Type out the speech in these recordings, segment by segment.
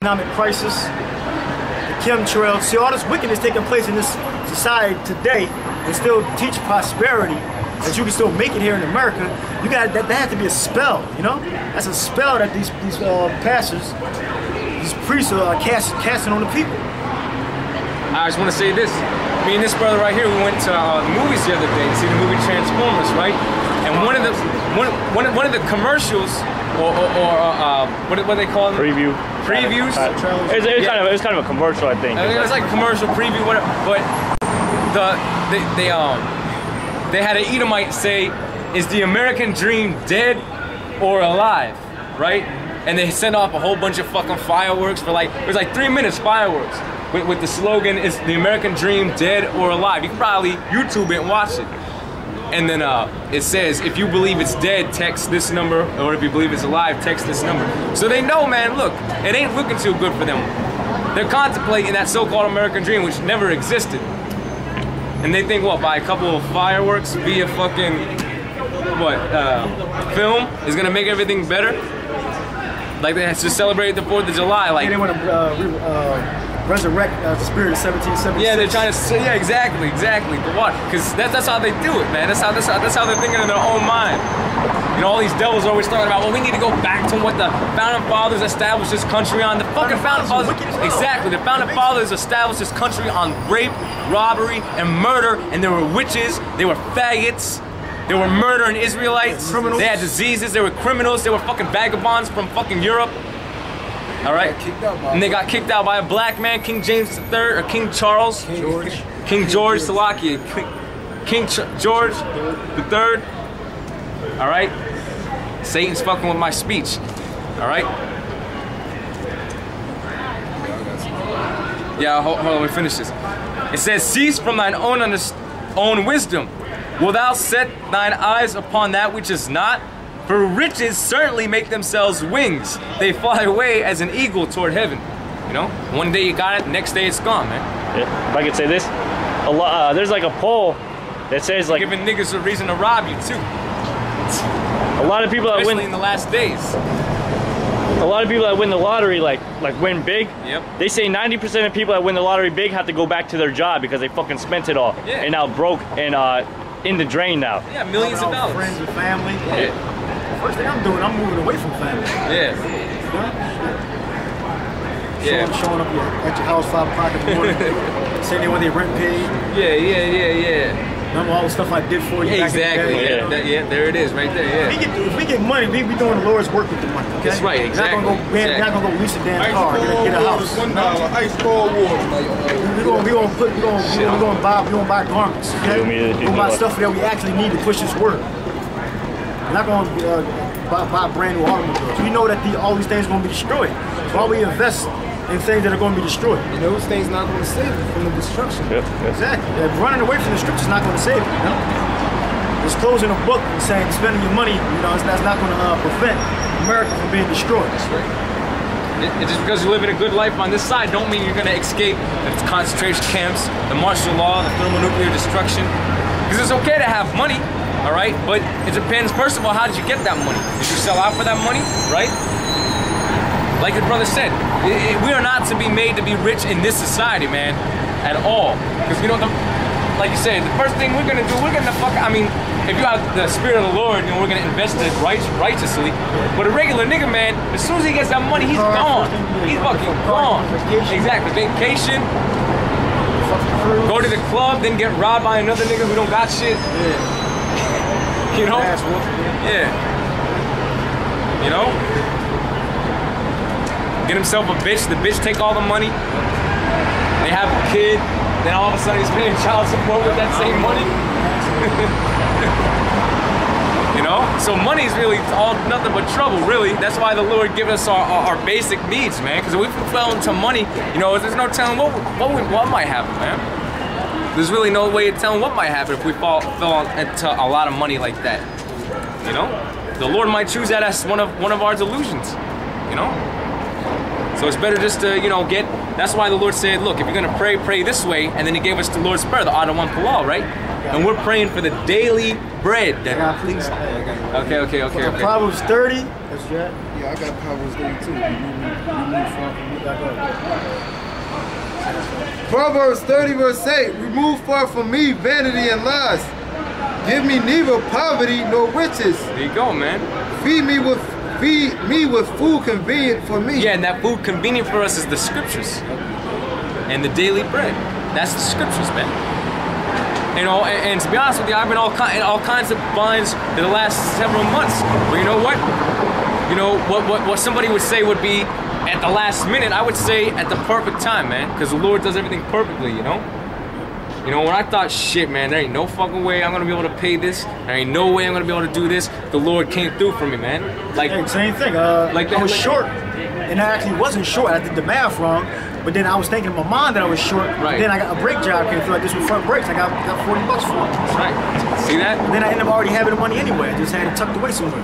economic crisis, the chemtrails. See, all this wickedness taking place in this society today, and still teach prosperity, that you can still make it here in America. You got that has to be a spell, you know? That's a spell that these pastors, these priests are casting on the people. I just want to say this. Me and this brother right here, we went to the movies the other day to see the movie Transformers, right? And one of the commercials, or what do they call them? Previews. It was kind of a commercial, I think. It was like a commercial preview, whatever. But they had an Edomite say, "Is the American dream dead or alive?" Right? And they sent off a whole bunch of fucking fireworks for like, it was like 3 minutes fireworks with the slogan, "Is the American dream dead or alive?" You can probably YouTube it and watch it. And then it says, if you believe it's dead, text this number, or if you believe it's alive, text this number. So they know, man, look, it ain't looking too good for them. They're contemplating that so-called American dream, which never existed. And they think, what, by a couple of fireworks via fucking, film is gonna make everything better? Like they have to celebrate the 4th of July, like. They want to resurrect the spirit of 1776. Yeah, they're trying to say, yeah, exactly. But what? Because that's how they do it, man. That's how they're thinking in their own mind. You know, all these devils are always talking about, well, we need to go back to what the founding fathers established this country on. The fucking founding fathers, exactly. The founding fathers established this country on rape, robbery, and murder, and there were witches, they were faggots. They were murdering Israelites. Criminals. They had diseases. They were criminals. They were fucking vagabonds from fucking Europe. All right, and they got kicked out by a black man, King James III, or King Charles, King George, Salakia, King George III. All right, Satan's fucking with my speech. All right. Yeah, hold on, let me finish this. It says, "Cease from thine own wisdom. Wilt thou set thine eyes upon that which is not? For riches certainly make themselves wings. They fly away as an eagle toward heaven." You know, one day you got it, the next day it's gone, man. Yeah. If I could say this, there's like a poll that says like giving niggas a reason to rob you too. A lot of people that Especially win in the last days. A lot of people that win the lottery like win big. Yep. They say 90% of people that win the lottery big have to go back to their job because they fucking spent it all. Yeah. And now broke and in the drain now. Yeah, millions of dollars. Friends and family. Yeah. First thing I'm doing, I'm moving away from family. Yeah. Showing up at your house 5 o'clock in the morning, saying they want their rent paid. Yeah. Remember all the stuff I did for you. Exactly. Back in the day, Yeah, there it is, right there. Yeah. If we get money, we be doing the Lord's work with the money. Okay? That's right. Exactly. We're not gonna go lease a damn car, get a house. $1 ice cold water. We're gonna buy garments. Okay? We're gonna buy stuff that we actually need to push this work. We're not gonna buy brand new automobiles. We know that all these things are gonna be destroyed. So why we invest in things that are going to be destroyed? And those things not going to save you from the destruction. Yep. Exactly. Running away from the scripture is not going to save you. You know? Just closing a book and saying spending your money, you know, that's not going to prevent America from being destroyed. That's right. Just because you live in a good life on this side don't mean you're going to escape the concentration camps, the martial law, the thermonuclear destruction. Because it's okay to have money, all right? But it depends, first of all, how did you get that money? Did you sell out for that money, right? Like the brother said, we are not to be made to be rich in this society, man, at all. Because you know, like you said, the first thing we're gonna do, if you have the spirit of the Lord, you know, we're gonna invest it righteously. But a regular nigga, man, as soon as he gets that money, he's gone. He's fucking gone. Exactly. Vacation, go to the club, then get robbed by another nigga who don't got shit. You know? Yeah. You know? Get himself a bitch, the bitch take all the money, they have a kid, then all of a sudden he's paying child support with that same money. You know? So money is really all nothing but trouble, really. That's why the Lord gives us our basic needs, man. Because if we fell into money, you know, there's no telling what might happen, man. There's really no way of telling what might happen if we fell into a lot of money like that. You know? The Lord might choose that as one of our delusions, you know? So it's better just to, you know, that's why the Lord said, look, if you're going to pray this way, and then he gave us the Lord's Prayer, the Adawan Palal, right? And we're praying for the daily bread. Yeah, please. Okay. Proverbs 30, that's right. Yeah, I got Proverbs 32. Remove far from me. Proverbs 30 verse 8, remove far from me vanity and lies. Give me neither poverty nor riches. There you go, man. Feed me with food convenient for me. Yeah, and that food convenient for us is the scriptures. And the daily bread. That's the scriptures, man. You know, and to be honest with you, I've been in all kinds of binds in the last several months. But you know what? You know, what somebody would say would be at the last minute, I would say at the perfect time, man. Because the Lord does everything perfectly, you know? You know, when I thought, shit, man, there ain't no fucking way I'm gonna be able to pay this. There ain't no way I'm gonna be able to do this. The Lord came through for me, man. Like, hey, same thing. like I was short, and I actually wasn't short. I did the math wrong, but then I was thinking in my mind that I was short. Right. Then I got a brake job came through like this with front brakes. I got $40 for it. That's right. See that? And then I ended up already having the money anyway. I just had it tucked away somewhere.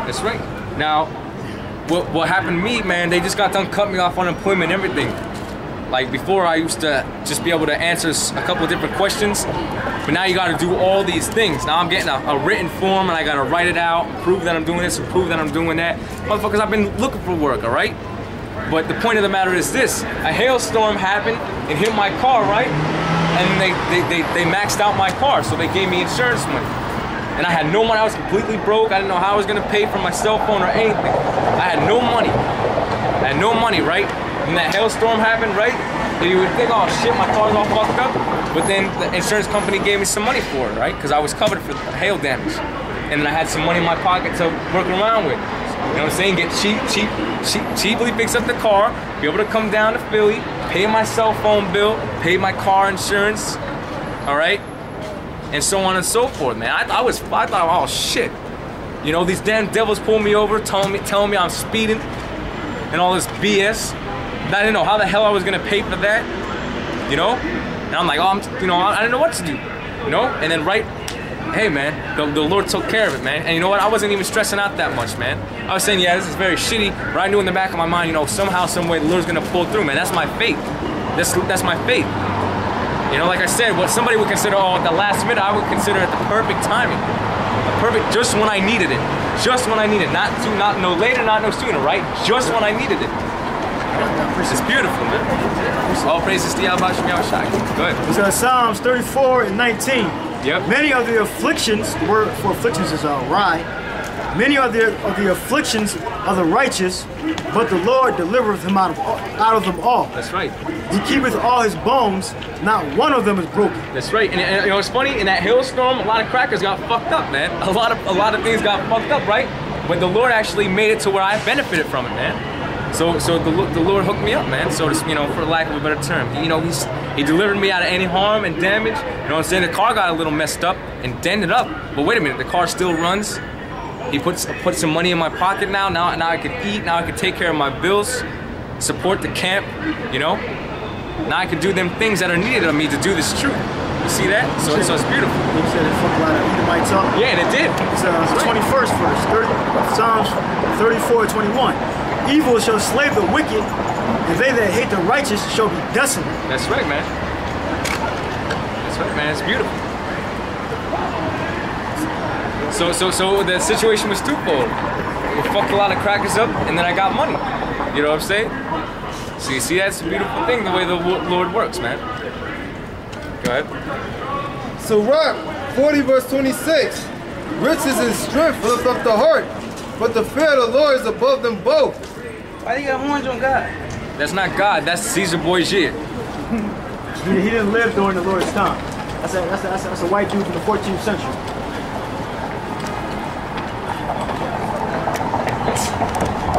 That's right. Now, what happened to me, man, they just got done cutting me off unemployment and everything. Like before, I used to just be able to answer a couple of different questions, but now you got to do all these things. Now I'm getting a written form and I got to write it out, prove that I'm doing this, prove that I'm doing that. Motherfuckers, I've been looking for work, all right? But the point of the matter is this: a hailstorm happened and hit my car, right? And they maxed out my car, so they gave me insurance money. And I had no money. I was completely broke. I didn't know how I was gonna pay for my cell phone or anything. I had no money. I had no money, right? And that hailstorm happened, right? And you would think, oh shit, my car's all fucked up. But then the insurance company gave me some money for it, right? Because I was covered for hail damage. And then I had some money in my pocket to work around with. You know what I'm saying? Get cheaply fix up the car, be able to come down to Philly, pay my cell phone bill, pay my car insurance, all right? And so on and so forth, man. I thought, oh shit. You know, these damn devils pulled me over, telling me I'm speeding and all this BS. And I didn't know how the hell I was gonna pay for that, you know? And I'm like, oh, I didn't know what to do, you know? And then hey man, the Lord took care of it, man. And you know what? I wasn't even stressing out that much, man. I was saying, yeah, this is very shitty, but I knew in the back of my mind, you know, somehow, some way, the Lord's gonna pull through, man. That's my faith. That's my faith. You know, like I said, what somebody would consider, oh, at the last minute, I would consider it the perfect timing. Perfect, just when I needed it. Just when I needed it. Not no later, not no sooner, right? Just when I needed it. It's beautiful, man. All praises to Yahweh Shem Shai. Go ahead. It's Psalms 34 and 19. Yep. Many of the afflictions, the word for afflictions is rye. Many of the afflictions of the righteous, but the Lord delivereth him out of them all. That's right. He keepeth all his bones, not one of them is broken. That's right. And you know, it's funny, in that hailstorm, a lot of crackers got fucked up, man. A lot of things got fucked up, right? But the Lord actually made it to where I benefited from it, man. So the Lord hooked me up, man. So to, you know, for lack of a better term, you know, he delivered me out of any harm and damage. You know what I'm saying? The car got a little messed up and dented up, but wait a minute, the car still runs. He put some money in my pocket now. Now I can eat. Now I can take care of my bills, support the camp. You know. Now I can do them things that are needed of me to do this truth. You see that? So it's beautiful. You said it fucked a lot of Edomites up. Yeah, and it did. It's the 21st verse, Psalms 34:21. Evil shall slay the wicked, and they that hate the righteous shall be desolate. That's right, man. That's right, man. It's beautiful. So the situation was twofold. We fucked a lot of crackers up, and then I got money. You know what I'm saying? So you see, that's a beautiful thing, the way the Lord works, man. Go ahead. So Rock 40 verse 26. Riches and strength lift up the heart, but the fear of the Lord is above them both. Why you got horns on God? That's not God, that's Caesar Borgia. He didn't live during the Lord's time. That's a white dude from the 14th century.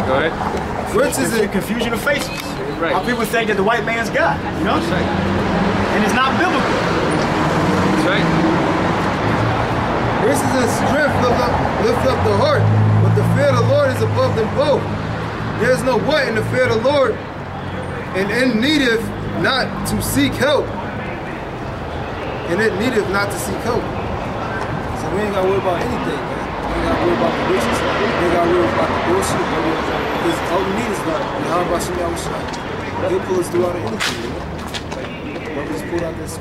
Go ahead. Riches and confusion of faces. Right. How people think that the white man's God, you know? That's right. And it's not biblical. That's right. Riches and strength lift up the heart, but the fear of the Lord is above them both. There is no what in the fear of the Lord, and it needeth not to seek help. And it needeth not to seek help. So we ain't got to worry about anything, man. We ain't got to worry about the riches. We ain't got to worry about the bullshit. Because all we need is God. How about Shem Yahushua? He'll pull us through out of anything, you know? But we just pulled out this.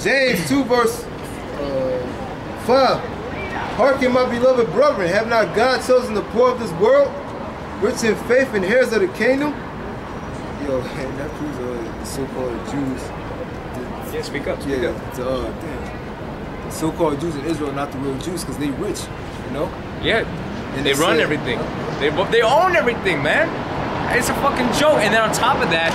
James 2 verse 5. Hearken, my beloved brethren, have not God chosen the poor of this world, rich in faith and heirs of the kingdom? Yo, man, that proves the so-called Jews. Yeah, speak up. Speak up. The so-called Jews in Israel, not the real Jews, because they rich, you know? Yeah, and they run everything. They own everything, man. It's a fucking joke. And then on top of that,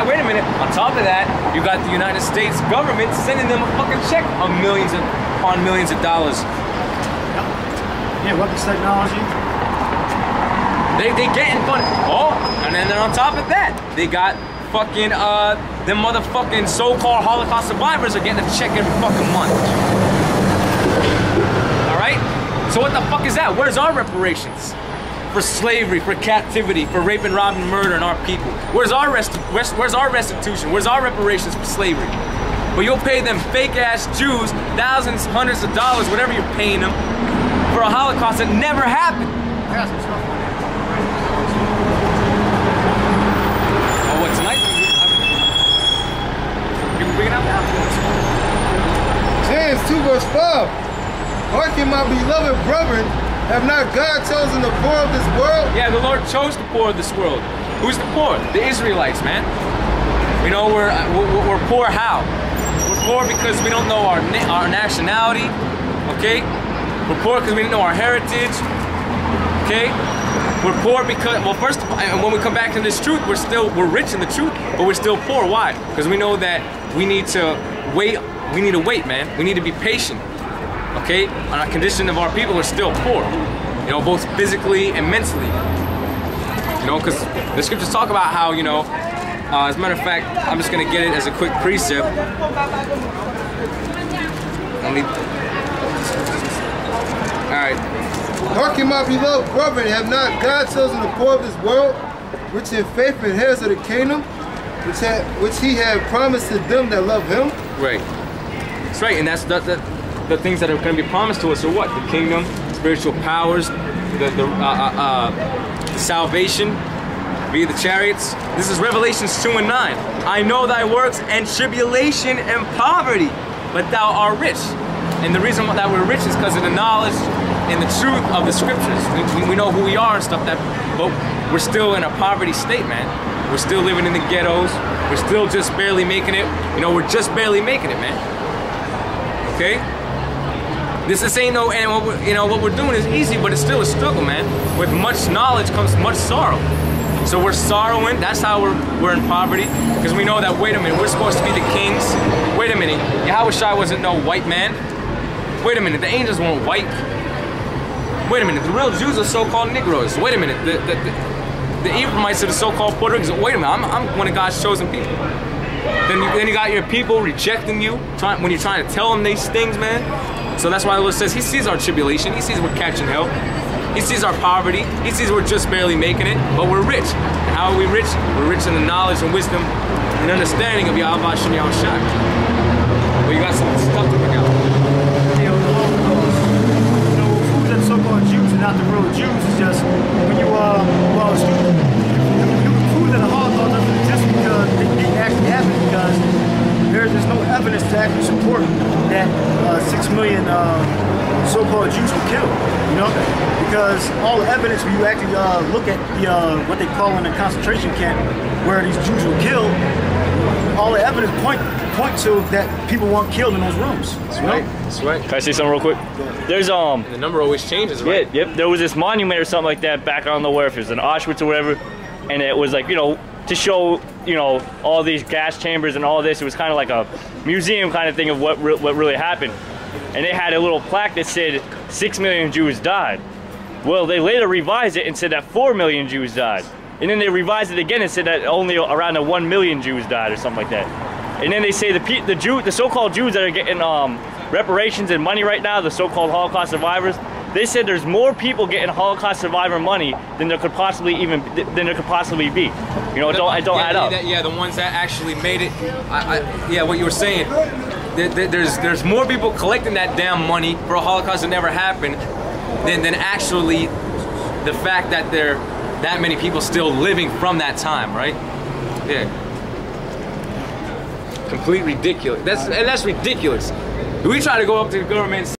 wait a minute, on top of that, you got the United States government sending them a fucking check of millions of dollars. Yeah, weapons technology. They getting fun. Oh, and then on top of that, they got fucking them motherfucking so-called Holocaust survivors are getting a check every fucking month. All right. So what the fuck is that? Where's our reparations for slavery, for captivity, for rape and rob and murder and our people? Where's our restitution? Where's our reparations for slavery? But you'll pay them fake ass Jews thousands, hundreds of dollars, whatever you're paying them, for a Holocaust that never happened. Oh, what, tonight? People bringing out that? James 2 verse 5. Hearken, my beloved brethren, have not God chosen the poor of this world? Yeah, the Lord chose the poor of this world. Who's the poor? The Israelites, man. You know, we're poor how? We're poor because we don't know our nationality, okay? We're poor because we didn't know our heritage, okay? We're poor because, well, first, when we come back to this truth, we're rich in the truth, but we're still poor. Why? Because we know that we need to wait. We need to wait, man. We need to be patient, okay? On a condition of our people are still poor, you know, both physically and mentally. You know, because the scriptures talk about how, you know, as a matter of fact, I'm just gonna get it as a quick precept. Alright. Hearken, my beloved brethren, have not God chosen the poor of this world, rich in faith and heirs of the kingdom, which he had promised to them that love him? Right. That's right, and that's the things that are going to be promised to us are what? The kingdom, spiritual powers, the salvation, via the chariots. This is Revelations 2 and 9. I know thy works and tribulation and poverty, but thou art rich. And the reason that we're rich is because of the knowledge and the truth of the scriptures. We know who we are and stuff, but we're still in a poverty state, man. We're still living in the ghettos. We're still just barely making it. You know, we're just barely making it, man. Okay? This ain't no, and what we're doing is easy, but it's still a struggle, man. With much knowledge comes much sorrow. So we're sorrowing. That's how we're in poverty, because we know that, wait a minute, we're supposed to be the kings. Wait a minute, Yahushua wasn't no white man. Wait a minute, the angels weren't white. Wait a minute, the real Jews are so-called Negroes. Wait a minute, the Ephraimites are the so-called Puerto Ricans. Wait a minute, I'm one of God's chosen people. Then you got your people rejecting you when you're trying to tell them these things, man. So that's why the Lord says He sees our tribulation. He sees we're catching hell. He sees our poverty. He sees we're just barely making it, but we're rich. And how are we rich? We're rich in the knowledge and wisdom and understanding of Yahweh Shem Yahushua. But you got some stuff to bring out. Who's the so-called Jews and not the real Jews is just when you you prove that the Holocaust doesn't exist because it didn't actually happen, because there's no evidence to actually support that 6 million so-called Jews were killed, you know? Because all the evidence, when you actually look at the what they call in the concentration camp where these Jews were killed, all the evidence point to that people weren't killed in those rooms. That's right. That's right. Can I say something real quick? There's the number always changes, right? Yeah, yep. There was this monument or something like that back on the where if it was in Auschwitz or whatever, and it was like, you know, to show, you know, all these gas chambers and all this. It was kind of like a museum kind of thing of what really happened. And they had a little plaque that said 6 million Jews died. Well, they later revised it and said that 4 million Jews died. And then they revised it again and said that only around 1 million Jews died or something like that. And then they say the so-called Jews that are getting reparations and money right now, the so-called Holocaust survivors, they said there's more people getting Holocaust survivor money than there could possibly be. You know, it don't add up. Yeah, the ones that actually made it. Yeah, what you were saying. There's more people collecting that damn money for a Holocaust that never happened than actually the fact that there that many people still living from that time, right? Yeah. Complete ridiculous. That's ridiculous. We try to go up to the government and